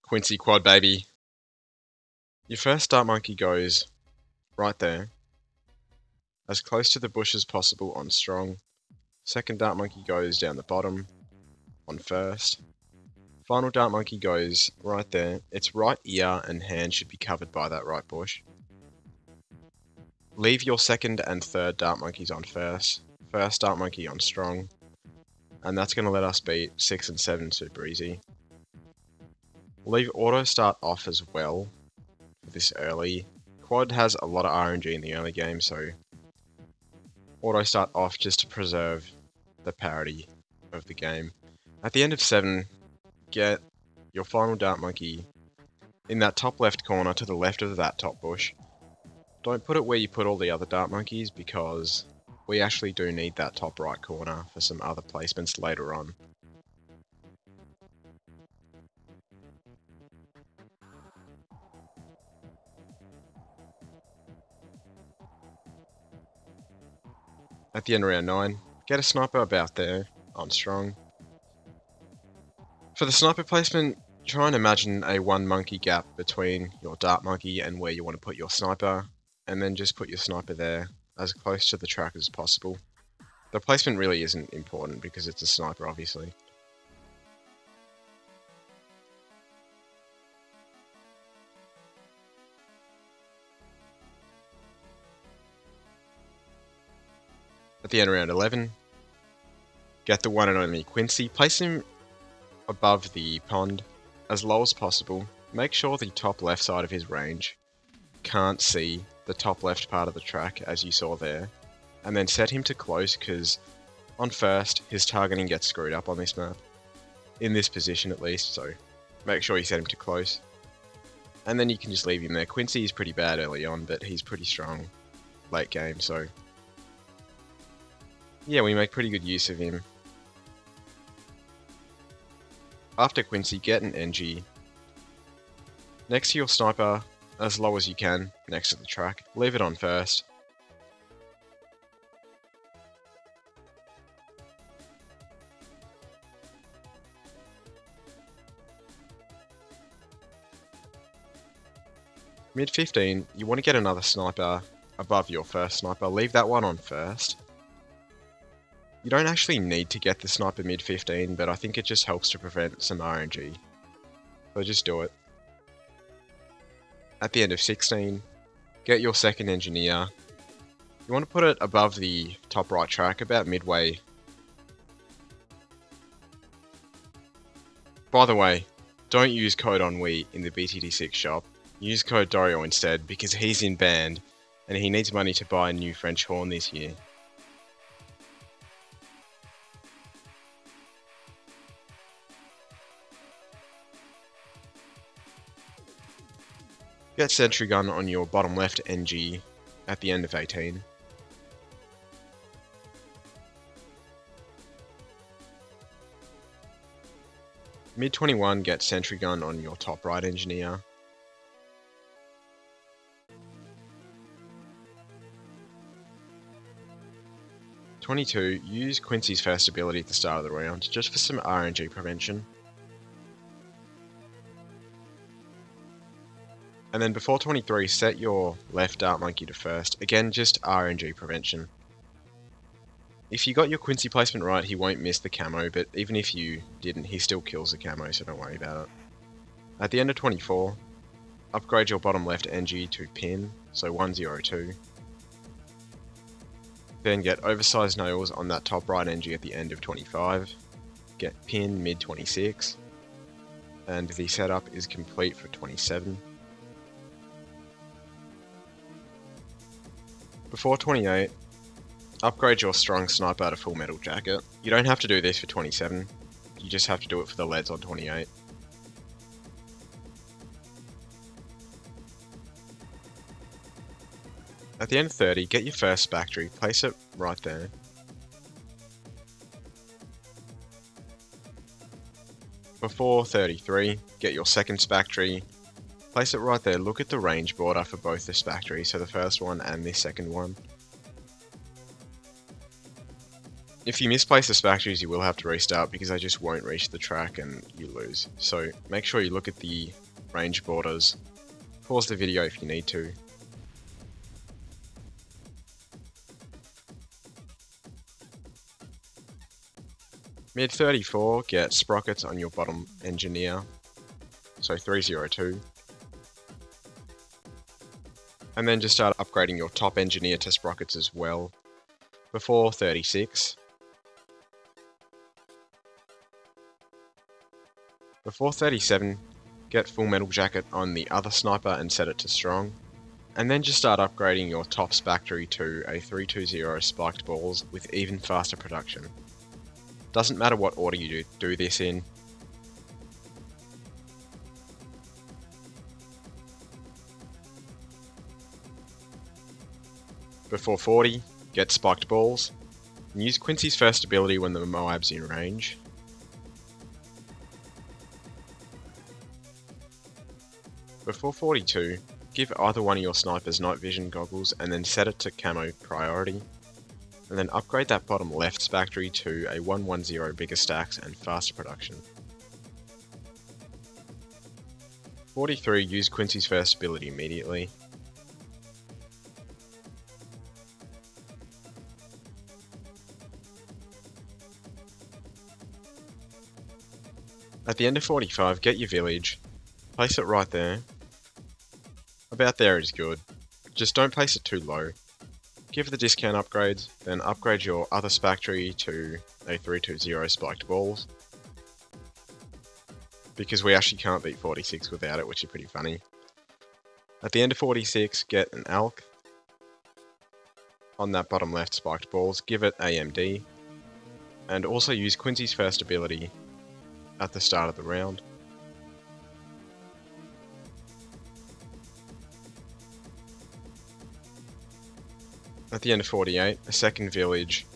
Quincy quad, baby. Your first dart monkey goes right there, as close to the bush as possible on strong. Second dart monkey goes down the bottom on first. Final dart monkey goes right there. Its right ear and hand should be covered by that right bush. Leave your second and third dart monkeys on first. First dart monkey on strong. And that's going to let us beat 6 and 7 super easy. Leave auto start off as well for this early. Quad has a lot of RNG in the early game, so auto start off just to preserve the parity of the game. At the end of 7, get your final dart monkey in that top left corner to the left of that top bush. Don't put it where you put all the other dart monkeys because we actually do need that top right corner for some other placements later on. At the end of round 9, get a sniper about there on strong. For the sniper placement, try and imagine a 1 monkey gap between your dart monkey and where you want to put your sniper, and then just put your sniper there as close to the track as possible. The placement really isn't important because it's a sniper, obviously. At the end of round 11, get the one and only Quincy, place him above the pond as low as possible. Make sure the top left side of his range can't see the top left part of the track as you saw there, and then set him to close because on first his targeting gets screwed up on this map, in this position at least, so make sure you set him to close. And then you can just leave him there. Quincy is pretty bad early on, but he's pretty strong late game, so yeah, we make pretty good use of him. After Quincy, get an NG next to your sniper as low as you can, next to the track. Leave it on first. Mid 15, you want to get another sniper above your first sniper. Leave that one on first. You don't actually need to get the sniper mid 15, but I think it just helps to prevent some RNG. So just do it. At the end of 16, get your second engineer. You want to put it above the top right track, about midway. By the way, don't use code ONWE in the BTD6 shop. Use code Dario instead, because he's in band, and he needs money to buy a new French horn this year. Get sentry gun on your bottom left NG at the end of 18. Mid 21, get sentry gun on your top right engineer. '22, use Quincy's first ability at the start of the round, just for some RNG prevention. And then before 23, set your left dart monkey to first. Again, just RNG prevention. If you got your Quincy placement right, he won't miss the camo, but even if you didn't, he still kills the camo, so don't worry about it. At the end of 24, upgrade your bottom left NG to pin, so 102. Then get oversized nails on that top right NG at the end of 25. Get pin mid 26. And the setup is complete for 27. Before 28, upgrade your strong sniper to full metal jacket. You don't have to do this for 27, you just have to do it for the leads on 28. At the end of 30, get your first factory, place it right there. Before 33, get your second factory, place it right there. Look at the range border for both the factories, so the first one and the second one. If you misplace the factories, you will have to restart because they just won't reach the track and you lose. So make sure you look at the range borders. Pause the video if you need to. Mid 34, get sprockets on your bottom engineer, so 302. And then just start upgrading your top engineer to sprockets as well, before 36. Before 37, get full metal jacket on the other sniper and set it to strong. And then just start upgrading your tops factory to a 320 spiked balls with even faster production. Doesn't matter what order you do this in. Before 40, get spiked balls. And use Quincy's first ability when the Moab's in range. Before 42, give either one of your snipers night vision goggles and then set it to camo priority. And then upgrade that bottom left factory to a 110 bigger stacks and faster production. 43, use Quincy's first ability immediately. At the end of 45, get your village, place it right there. About there is good, just don't place it too low. Give the discount upgrades, then upgrade your other factory to a 320 spiked balls. Because we actually can't beat 46 without it, which is pretty funny. At the end of 46, get an ALK. On that bottom left spiked balls, give it AMD. And also use Quincy's first ability at the start of the round. At the end of 48, a second village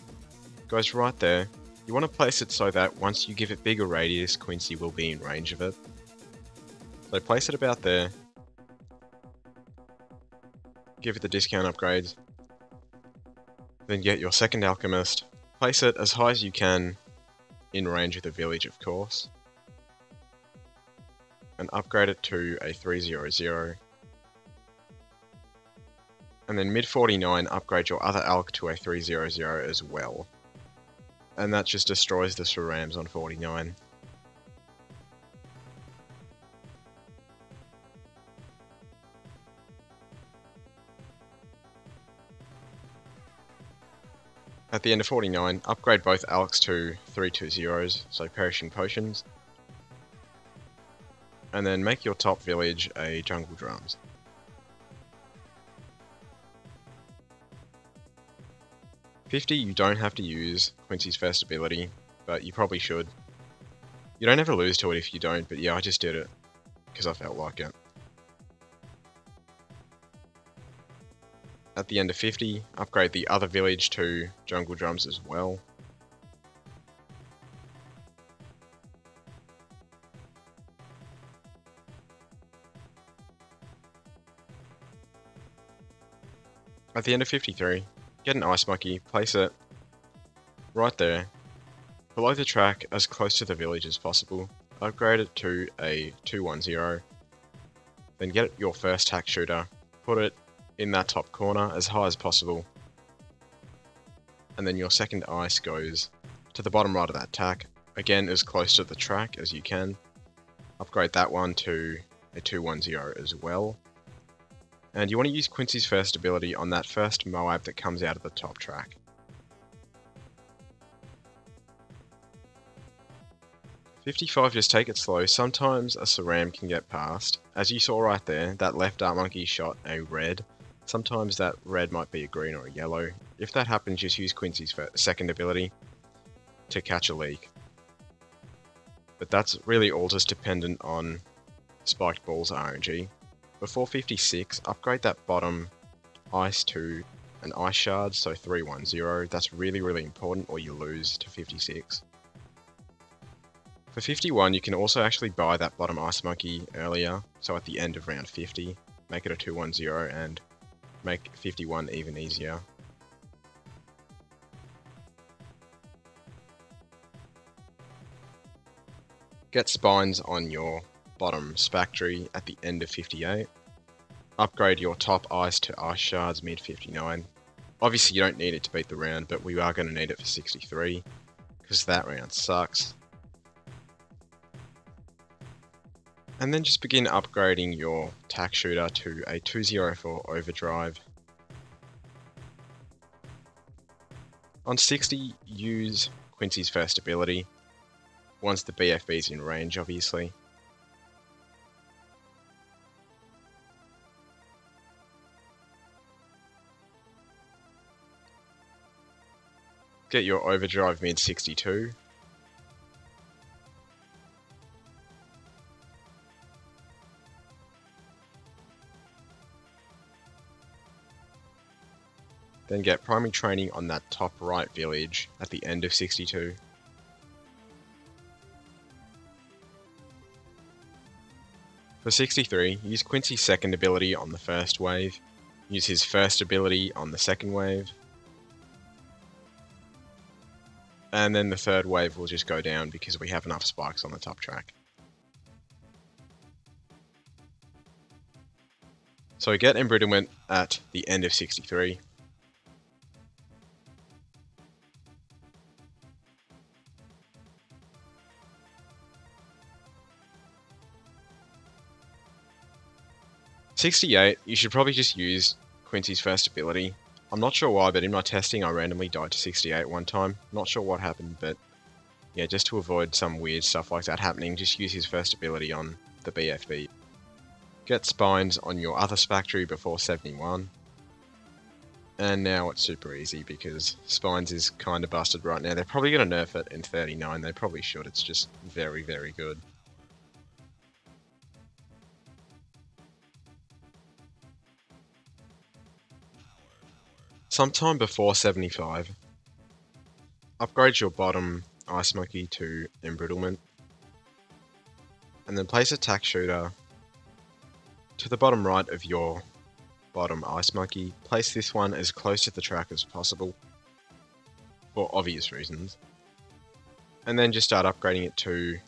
goes right there. You want to place it so that once you give it bigger radius, Quincy will be in range of it. So place it about there. Give it the discount upgrades. Then get your second alchemist. Place it as high as you can in range of the village, of course. And upgrade it to a 300. And then mid 49, upgrade your other ALK to a 300 as well. And that just destroys the Sarams on 49. At the end of 49, upgrade both ALKs to 320s, so perishing potions. And then make your top village a jungle drums. You don't have to use Quincy's first ability, but you probably should. You don't ever lose to it if you don't, but yeah, I just did it because I felt like it. At the end of 50, upgrade the other village to jungle drums as well. At the end of 53, get an ice monkey, place it right there, below the track as close to the village as possible, upgrade it to a 210, then get your first tack shooter, put it in that top corner as high as possible, and then your second ice goes to the bottom right of that tack, again as close to the track as you can, upgrade that one to a 210 as well. And you want to use Quincy's first ability on that first Moab that comes out of the top track. .55, just take it slow. Sometimes a Saram can get past. As you saw right there, that left Dart Monkey shot a red. Sometimes that red might be a green or a yellow. If that happens, just use Quincy's second ability to catch a leak. But that's really all just dependent on Spiked Balls RNG. Before 56, upgrade that bottom ice to an ice shard, so 310. That's really, really important or you lose to 56. For 51, you can also actually buy that bottom ice monkey earlier, so at the end of round 50, make it a 210 and make 51 even easier. Get spines on your bottom spectry at the end of 58. Upgrade your top ice to ice shards mid 59. Obviously you don't need it to beat the round, but we are going to need it for 63, because that round sucks. And then just begin upgrading your tack shooter to a 204 overdrive. On 60, use Quincy's first ability, once the BFB is in range obviously. Get your overdrive mid 62. Then get primary training on that top right village at the end of 62. For 63, use Quincy's second ability on the first wave, use his first ability on the second wave, and then the third wave will just go down because we have enough spikes on the top track. So get embrittlement at the end of 63. '68, you should probably just use Quincy's first ability. I'm not sure why, but in my testing I randomly died to 68 one time. Not sure what happened, but yeah, just to avoid some weird stuff like that happening, just use his first ability on the BFB. Get spines on your other spectry before 71. And now it's super easy because spines is kind of busted right now. They're probably going to nerf it in 39, they probably should, it's just very, very good. Sometime before 75, upgrade your bottom ice monkey to embrittlement, and then place a tack shooter to the bottom right of your bottom ice monkey. Place this one as close to the track as possible, for obvious reasons, and then just start upgrading it to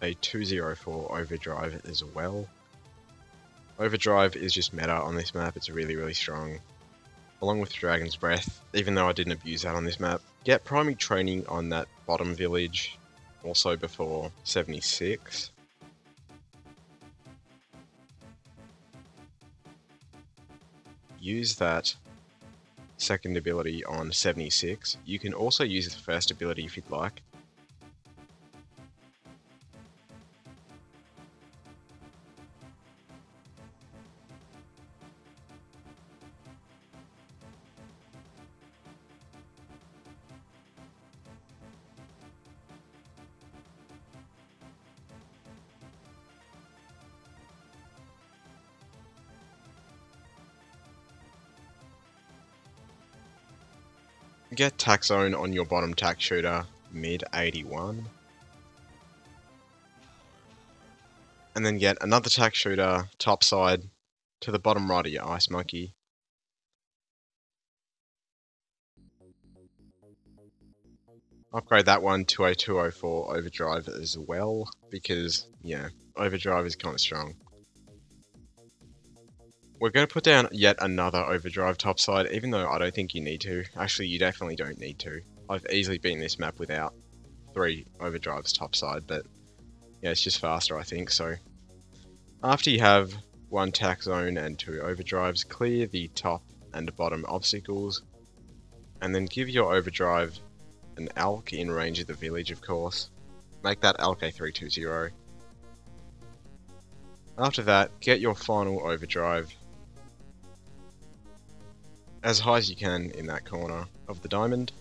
a 204 overdrive as well. Overdrive is just meta on this map, it's really, really strong. Along with Dragon's Breath, even though I didn't abuse that on this map. Get primary training on that bottom village, also before 76. Use that second ability on 76. You can also use the first ability if you'd like. Get tack zone on your bottom tack shooter, mid 81. And then get another tack shooter, top side, to the bottom right of your ice monkey. Upgrade that one to a 204 overdrive as well, because, yeah, overdrive is kind of strong. We're going to put down yet another overdrive topside, even though I don't think you need to. Actually, you definitely don't need to. I've easily beaten this map without 3 overdrives topside, but yeah, it's just faster, I think. So after you have 1 tack zone and 2 overdrives, clear the top and bottom obstacles, and then give your overdrive an alk in range of the village, of course. Make that alk a 320. After that, get your final overdrive as high as you can in that corner of the diamond.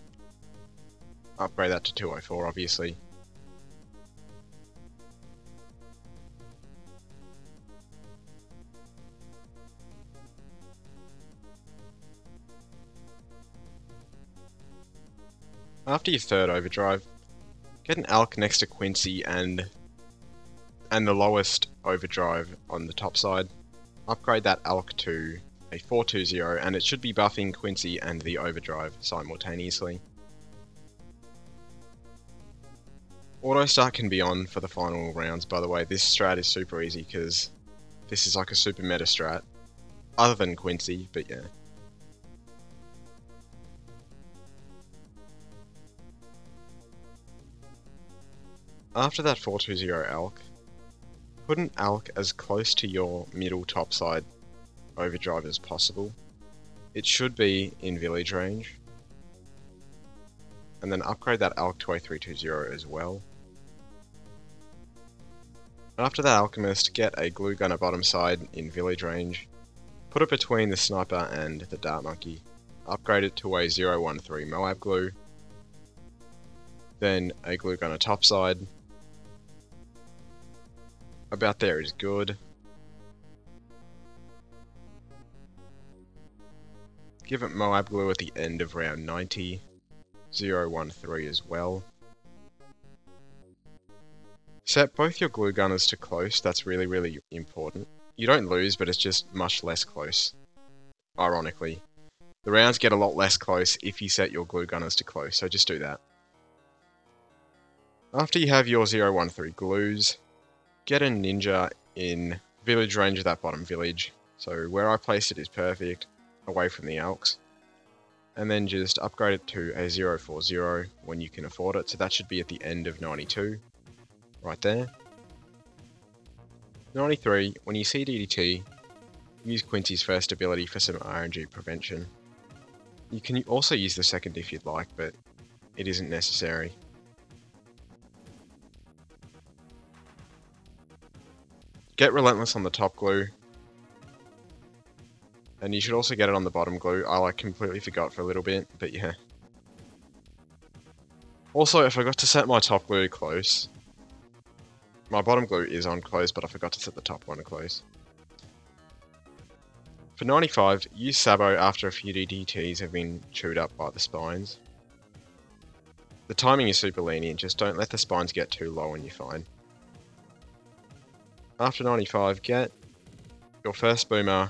Upgrade that to 204, obviously. After your third overdrive, get an alk next to Quincy and the lowest overdrive on the top side. Upgrade that alk to a 420, and it should be buffing Quincy and the overdrive simultaneously. Auto start can be on for the final rounds, by the way. This strat is super easy because this is like a super meta strat. Other than Quincy, but yeah. After that 420 alk, put an alk as close to your middle topside overdrive as possible. It should be in village range. And then upgrade that alk to a 320 as well. After that alchemist, get a glue gun at bottom side in village range. Put it between the sniper and the dart monkey. Upgrade it to a 013 Moab glue. Then a glue gun at top side. About there is good. Give it Moab glue at the end of round 90. 013 as well. Set both your glue gunners to close, that's really important. You don't lose, but it's just much less close. Ironically. The rounds get a lot less close if you set your glue gunners to close, so just do that. After you have your 013 glues, get a ninja in village range of that bottom village. So where I placed it is perfect, away from the alks. And then just upgrade it to a 040 when you can afford it, so that should be at the end of 92. Right there. 93, when you see DDT, use Quincy's first ability for some RNG prevention. You can also use the second if you'd like, but it isn't necessary. Get Relentless on the top glue. And you should also get it on the bottom glue. I completely forgot for a little bit, but yeah. Also, I forgot to set my top glue to close. My bottom glue is on close, but I forgot to set the top one to close. For 95, use Sabo after a few DDTs have been chewed up by the spines. The timing is super lenient, just don't let the spines get too low and you're fine. After 95, get your first boomer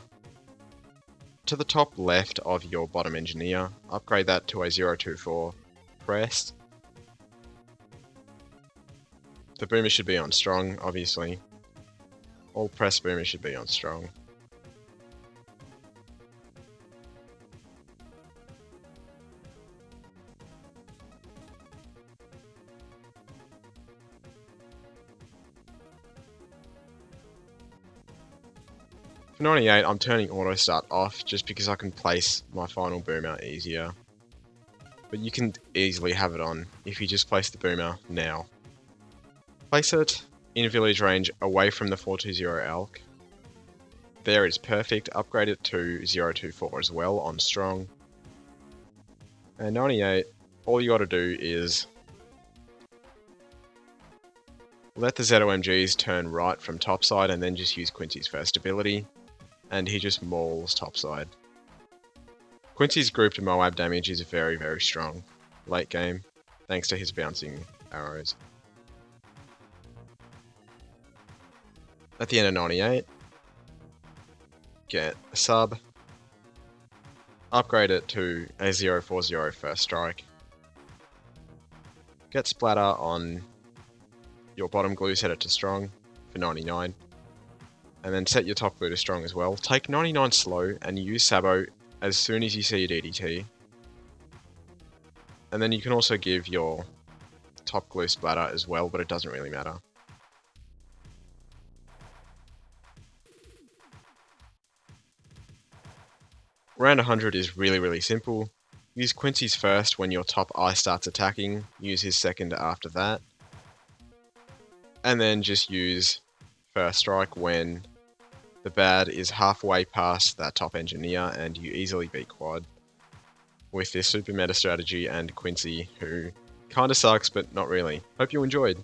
to the top left of your bottom engineer, upgrade that to a 024 pressed. The boomer should be on strong, obviously. All pressed boomers should be on strong. For 98, I'm turning auto start off just because I can place my final boomer easier. But you can easily have it on if you just place the boomer now. Place it in village range away from the 420 alk. There is perfect. Upgrade it to 024 as well on strong. And 98, all you gotta do is let the ZOMGs turn right from topside and then just use Quincy's first ability. And he just mauls topside. Quincy's grouped Moab damage is very strong late game, thanks to his bouncing arrows. At the end of 98, get a sub, upgrade it to a 040 first strike, get splatter on your bottom glue, set it to strong for 99, and then set your top glue to strong as well. Take 99 slow and use Sabo as soon as you see a DDT. And then you can also give your top glue splatter as well, but it doesn't really matter. Round 100 is really simple. Use Quincy's first when your top eye starts attacking, use his second after that. And then just use first strike when the bad is halfway past that top engineer and you easily beat quad with this super meta strategy and Quincy, who kinda sucks but not really. Hope you enjoyed.